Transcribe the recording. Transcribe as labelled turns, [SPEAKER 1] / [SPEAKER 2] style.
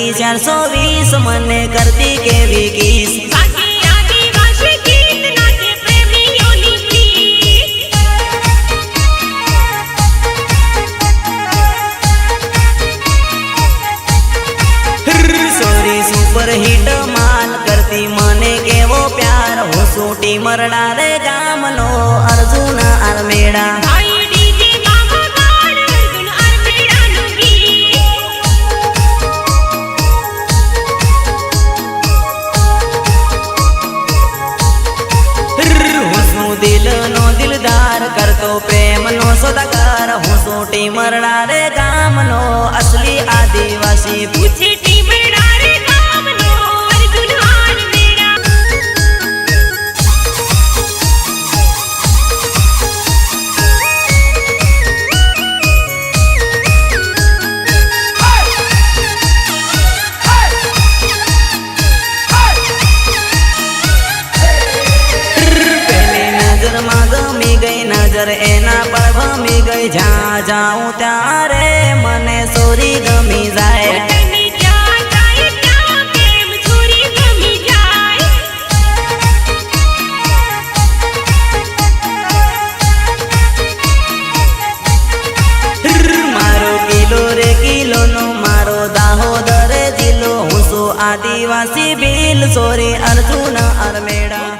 [SPEAKER 1] 420 મને કરતી કેવી કિસ सुपर हिट माल करती मने केवो प्यार हो सूटी मरडा रे गाम नो अर्जुन आरमेड़ा दिल नो दिलदार कर तो प्रेम नो सौदागर हूँ सूटी मरडा रे गाम नो असली आदिवासी पूछी एना पर भमी गई जा जाऊं त्यारे मने सोरी गमी जाए मारो किलो रे किलो नो मारो दाहोद रे जिलो हूँ सो आदिवासी बिल सोरी अर्जुन आरमेड़ा।